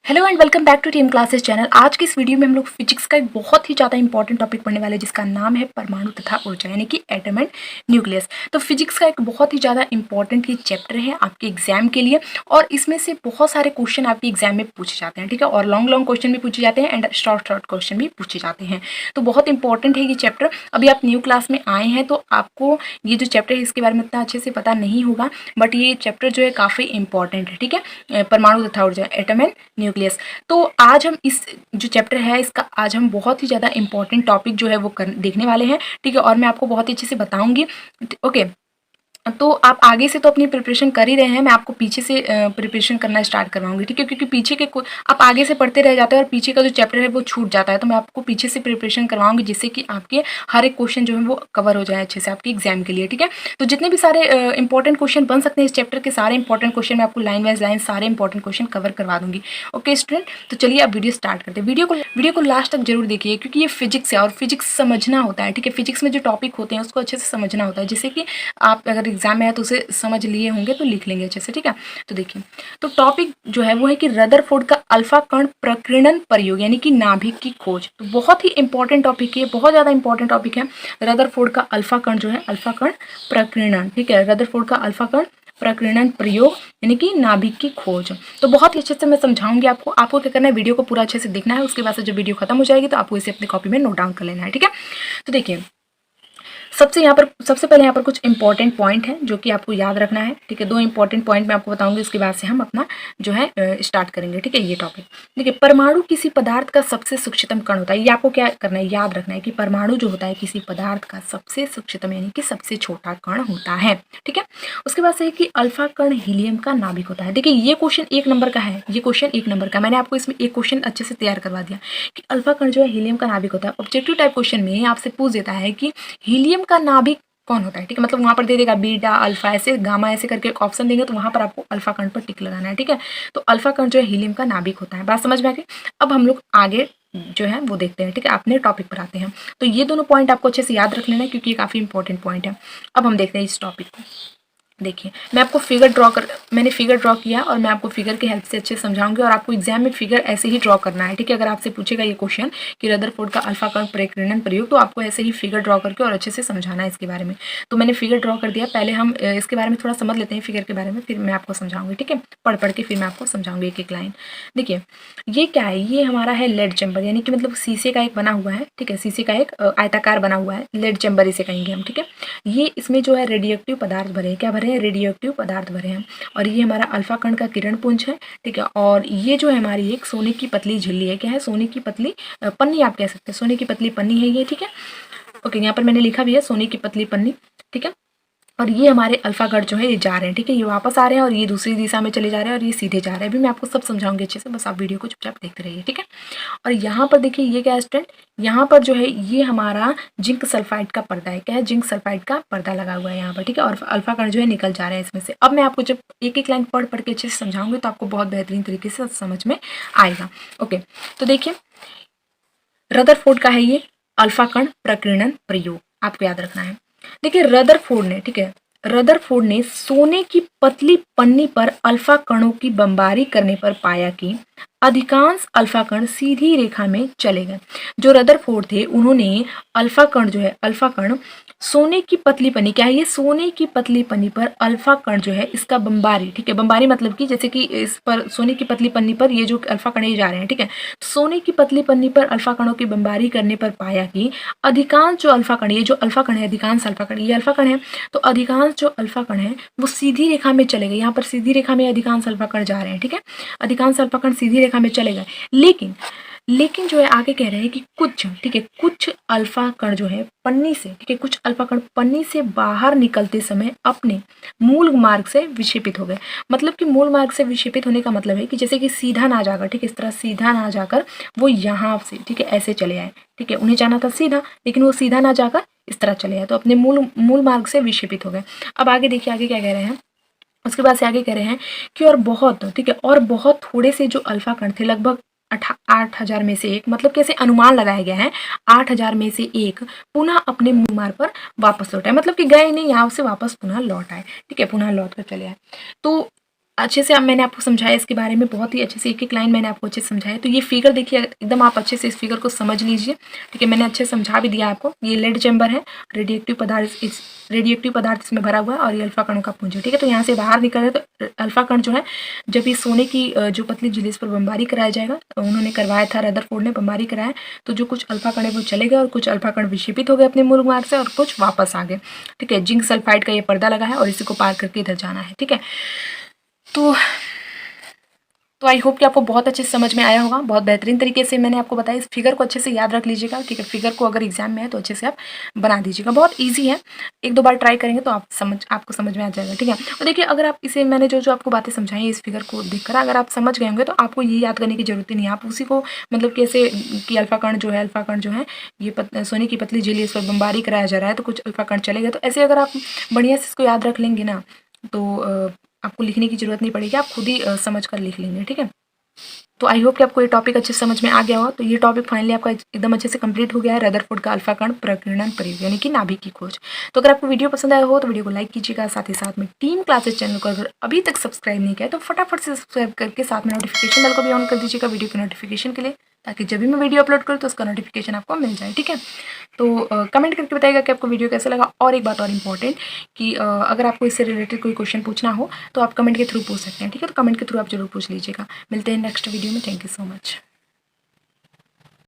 Hello and welcome back to team classes channel. आज की इस वीडियो में हम लोग फिजिक्स का एक बहुत ही ज़्यादा इंपॉर्टेंट टॉपिक पढ़ने वाले हैं जिसका नाम है परमाणु तथा ऊर्जा यानी कि एटम एंड न्यूक्लियस। तो फिजिक्स का एक बहुत ही ज़्यादा इंपॉर्टेंट ये चैप्टर है आपके एग्जाम के लिए और इसमें से बहुत सारे क्वेश्चन आपके एग्जाम में पूछे जाते हैं, ठीक है। और लॉन्ग लॉन्ग क्वेश्चन भी पूछे जाते हैं एंड शॉर्ट शॉर्ट क्वेश्चन भी पूछे जाते हैं। तो बहुत इंपॉर्टेंट है ये चैप्टर। अभी आप न्यू क्लास में आए हैं तो आपको ये जो चैप्टर है इसके बारे में इतना अच्छे से पता नहीं होगा, बट ये चैप्टर जो है काफ़ी इंपॉर्टेंट है, ठीक है। परमाणु तथा ऊर्जा, एटम एंड न्यूक्लियस। तो आज हम इस जो चैप्टर है इसका आज हम बहुत ही ज़्यादा इंपॉर्टेंट टॉपिक जो है वो देखने वाले हैं, ठीक है। और मैं आपको बहुत ही अच्छे से बताऊंगी, ओके। तो आप आगे से तो अपनी प्रिपरेशन कर ही रहे हैं, मैं आपको पीछे से प्रिपरेशन करना स्टार्ट करवाऊंगी, ठीक है। क्योंकि पीछे के आप आगे से पढ़ते रह जाते हैं और पीछे का जो चैप्टर है वो छूट जाता है, तो मैं आपको पीछे से प्रिपरेशन करवाऊंगी जिससे कि आपके हर एक क्वेश्चन जो है वो कवर हो जाए अच्छे से आपके एग्जाम के लिए, ठीक है। तो जितने भी सारे इंपॉर्टेंट क्वेश्चन बन सकते हैं इस चैप्टर के, सारे इंपॉर्टेंट क्वेश्चन मैं आपको लाइन वाइज लाइन सारे इंपॉर्टेंट क्वेश्चन कवर करवा दूंगी, ओके स्टूडेंट। तो चलिए अब वीडियो स्टार्ट करते हैं। वीडियो को लास्ट तक जरूर देखिए क्योंकि ये फिजिक्स है और फिजिक्स समझना होता है, ठीक है। फिजिक्स में जो टॉपिक होते हैं उसको अच्छे से समझना होता है जिससे कि आप अगर एग्जाम में है तो उसे समझ लिए होंगे तो लिख लेंगे अच्छे से, ठीक है। तो देखिए, तो टॉपिक जो है वो है कि रदरफोर्ड का अल्फा कण प्रकीर्णन प्रयोग यानी कि नाभिक की खोज। तो बहुत ही इंपॉर्टेंट टॉपिक है, बहुत ज्यादा इंपॉर्टेंट टॉपिक है। रदरफोर्ड का अल्फा कण जो है, अल्फा कण प्रकीर्णन, ठीक है। रदरफोर्ड का अल्फा कण प्रकीर्णन प्रयोग यानी कि नाभिक की खोज। तो बहुत ही अच्छे से मैं समझाऊंगी आपको क्या करना है, वीडियो को पूरा अच्छे से देखना है। उसके बाद से जब वीडियो खत्म हो जाएगी तो आपको इसे अपनी कॉपी में नोट डाउन कर लेना है, ठीक है। तो देखिए, सबसे पहले यहाँ पर कुछ इंपॉर्टेंट पॉइंट है जो कि आपको याद रखना है, ठीक है। दो इंपॉर्टेंट पॉइंट मैं आपको बताऊंगी, उसके बाद से हम अपना जो है स्टार्ट करेंगे, ठीक है, ये टॉपिक। देखिए, परमाणु किसी पदार्थ का सबसे सूक्ष्मतम कण होता है। ये आपको क्या करना है, याद रखना है कि परमाणु जो होता है किसी पदार्थ का सबसे सूक्ष्मतम यानी कि सबसे छोटा कण होता है, ठीक है। उसके बाद से कि अल्फा कण हीलियम का नाभिक होता है। देखिए, ये क्वेश्चन 1 नंबर का है, ये क्वेश्चन 1 नंबर का। मैंने आपको इसमें एक क्वेश्चन अच्छे से तैयार करवा दिया कि अल्फा कण जो है हीलियम का नाभिक होता है। ऑब्जेक्टिव टाइप क्वेश्चन में आपसे पूछ देता है कि हीलियम का नाभिक कौन होता है, ठीक है। मतलब वहां पर दे देगा बीटा अल्फा ऐसे गामा ऐसे करके एक ऑप्शन देंगे, तो वहां पर आपको अल्फा कण पर टिक लगाना है, ठीक है। तो अल्फा कण जो है हीलियम का नाभिक होता है। बात समझ में आ गई। अब हम लोग आगे जो है वो देखते हैं, ठीक है। अपने टॉपिक पर आते हैं। तो ये दोनों पॉइंट आपको अच्छे से याद रख लेना है क्योंकि ये काफी इंपॉर्टेंट पॉइंट है। अब हम देखते हैं इस टॉपिक को। देखिए, मैंने फिगर ड्रॉ किया और मैं आपको फिगर की हेल्प से अच्छे से समझाऊंगी और आपको एग्जाम में फिगर ऐसे ही ड्रॉ करना है, ठीक है। अगर आपसे पूछेगा ये क्वेश्चन कि रदरफोर्ड का अल्फा कण प्रकीर्णन प्रयोग, तो आपको ऐसे ही फिगर ड्रॉ करके और अच्छे से समझाना है इसके बारे में। तो मैंने फिगर ड्रॉ कर दिया। पहले हम इसके बारे में थोड़ा समझ लेते हैं फिगर के बारे में, फिर मैं आपको समझाऊंगी, ठीक है। पढ़ के फिर मैं आपको समझाऊंगी एक एक लाइन। देखिए, ये क्या है, ये हमारा है लेड चैम्बर यानी कि मतलब शीशे का एक बना हुआ है, ठीक है। शीशे का एक आयताकार बना हुआ है, लेड चैम्बर इसे कहेंगे हम, ठीक है। ये इसमें जो है रेडियो एक्टिव पदार्थ भरे हैं, क्या भरे हैं, रेडियो एक्टिव पदार्थ भरे हैं। और ये हमारा अल्फा कण का किरण पुंज है, ठीक है। और ये जो है हमारी एक सोने की पतली झिल्ली है, क्या है, सोने की पतली पन्नी आप कह सकते हैं, सोने की पतली पन्नी है ये, ठीक है। ओके, यहाँ पर मैंने लिखा भी है सोने की पतली पन्नी, ठीक है। और ये हमारे अल्फा कण जो है ये जा रहे हैं, ठीक है। ये वापस आ रहे हैं और ये दूसरी दिशा में चले जा रहे हैं और ये सीधे जा रहे हैं। अभी मैं आपको सब समझाऊंगी अच्छे से, बस आप वीडियो को चुपचाप देखते रहिए, ठीक है। और यहाँ पर देखिए, ये क्या है स्टूडेंट, यहाँ पर जो है ये हमारा जिंक सल्फाइड का पर्दा है, क्या है, जिंक सल्फाइड का पर्दा लगा हुआ है यहाँ पर, ठीक है। और अल्फा कण जो है निकल जा रहे हैं इसमें से। अब मैं आपको जब एक एक लाइन पढ़ के अच्छे से समझाऊंगी तो आपको बहुत बेहतरीन तरीके से समझ में आएगा, ओके। तो देखिए, रदरफोर्ड का है ये अल्फा कण प्रकीर्णन प्रयोग, आपको याद रखना है। देखिए, रदरफोर्ड ने, ठीक है, रदरफोर्ड ने सोने की पतली पन्नी पर अल्फा कणों की बमबारी करने पर पाया कि अधिकांश अल्फा कण सीधी रेखा में चले गए। जो रदरफोर्ड थे उन्होंने अल्फा कण जो है, अल्फा कण सोने की पतली पन्नी, क्या है ये, सोने की पतली पन्नी पर अल्फा कण जो है इसका बमबारी, ठीक है। बमबारी मतलब कि जैसे कि इस पर सोने की पतली पन्नी पर ये जो अल्फा कण ये जा रहे हैं, ठीक है। सोने की पतली पन्नी पर अल्फा कणों की बमबारी करने पर पाया कि अधिकांश जो अल्फा कण, ये जो अल्फा कण है, अधिकांश अल्फा कण, ये अल्फा कण है, तो अधिकांश जो अल्फा कण है वो सीधी रेखा में चले गए। यहाँ पर सीधी रेखा में अधिकांश अल्फा कण जा रहे हैं, ठीक है। अधिकांश अल्फा कण सीधी रेखा में चले गए, लेकिन जो है आगे कह रहे हैं कि कुछ, ठीक है, कुछ अल्फा कण जो है पन्नी से, ठीक है, कुछ अल्फा कण पन्नी से बाहर निकलते समय अपने मूल मार्ग से विक्षेपित हो गए। मतलब कि मूल मार्ग से विक्षेपित होने का मतलब है कि जैसे कि सीधा ना जाकर, ठीक है, इस तरह सीधा ना जाकर वो यहाँ से, ठीक है, ऐसे चले आए, ठीक है। उन्हें जाना था सीधा लेकिन वो सीधा ना जाकर इस तरह चले आए, तो अपने मूल मार्ग से विक्षेपित हो गए। अब आगे देखिए, आगे क्या कह रहे हैं, उसके बाद से आगे कह रहे हैं कि और बहुत, ठीक है, और बहुत थोड़े से जो अल्फा कण थे, लगभग 8,000 में से एक, मतलब कैसे अनुमान लगाया गया है, 8,000 में से एक पुनः अपने मूल मार्ग पर वापस लौट आए। मतलब कि गए नहीं, यहाँ से वापस पुनः लौट आए, ठीक है, पुनः लौट कर चले आए। तो अच्छे से अब मैंने आपको समझाया इसके बारे में, बहुत ही अच्छे से एक-एक लाइन मैंने आपको अच्छे से समझाया। तो ये फिगर देखिए एकदम आप अच्छे से इस फिगर को समझ लीजिए, ठीक है? मैंने अच्छे से समझा भी दिया आपको। ये लेड चैम्बर है, रेडिएक्टिव पदार्थ इसमें भरा हुआ है और ये अल्फ़ा कणों का पुंज है, ठीक है? तो यहाँ से बाहर निकल रहा है तो अल्फ़ा कण जो है, जब ये सोने की जो पतली झिल्ली इस पर बमबारी कराया जाएगा, उन्होंने करवाया था, रदरफोर्ड ने बमबारी कराया, तो जो कुछ अल्फ़ा कण है वो चले गए और कुछ अल्फ़ा कण विक्षेपित हो गए अपने मूल मार्ग से और कुछ वापस आ गए, ठीक है? जिंक सल्फाइड का ये पर्दा लगा है और इसी को पार करके इधर जाना है, ठीक है? तो आई होप कि आपको बहुत अच्छे से समझ में आया होगा। बहुत बेहतरीन तरीके से मैंने आपको बताया। इस फिगर को अच्छे से याद रख लीजिएगा, ठीक है? फिगर को अगर एग्जाम में है तो अच्छे से आप बना दीजिएगा। बहुत ईज़ी है, 1-2 बार ट्राई करेंगे तो आपको समझ में आ जाएगा, ठीक है? और देखिए अगर आप इसे मैंने जो आपको बातें समझाई हैं इस फिगर को देखकर अगर आप समझ गए होंगे तो आपको ये याद करने की ज़रूरत ही नहीं है। आप उसी को मतलब कि ऐसे कि अल्फ़ा कण जो है ये सोने की पतली झिल्ली इस पर बमबारी कराया जा रहा है तो कुछ अल्फ़ा कण चले गए। तो ऐसे अगर आप बढ़िया से इसको याद रख लेंगे ना तो आपको लिखने की ज़रूरत नहीं पड़ेगी, आप खुद ही समझ कर लिख लेंगे, ठीक है? तो आई होप कि आपको ये टॉपिक अच्छे से समझ में आ गया होगा। तो ये टॉपिक फाइनली आपका एकदम अच्छे से कंप्लीट हो गया है, रदरफोर्ड का अल्फा कण प्रकीर्णन प्रयोग यानी कि नाभिक की खोज। तो अगर आपको वीडियो पसंद आया हो तो वीडियो को लाइक कीजिएगा, साथ ही साथ में टीम क्लासेस चैनल को अगर अभी तक सब्सक्राइब नहीं किया तो फटाफट से सब्सक्राइब करके साथ में नोटिफिकेशन बेल को भी ऑन कर दीजिएगा वीडियो की नोटिफिकेशन के लिए, ताकि जब भी मैं वीडियो अपलोड करूँ तो उसका नोटिफिकेशन आपको मिल जाए, ठीक है? तो कमेंट करके बताइएगा कि आपको वीडियो कैसा लगा। और एक बात और इम्पॉर्टेंट कि अगर आपको इससे रिलेटेड कोई क्वेश्चन पूछना हो तो आप कमेंट के थ्रू पूछ सकते हैं, ठीक है? तो कमेंट के थ्रू आप जरूर पूछ लीजिएगा। मिलते हैं नेक्स्ट वीडियो में। Thank you so much.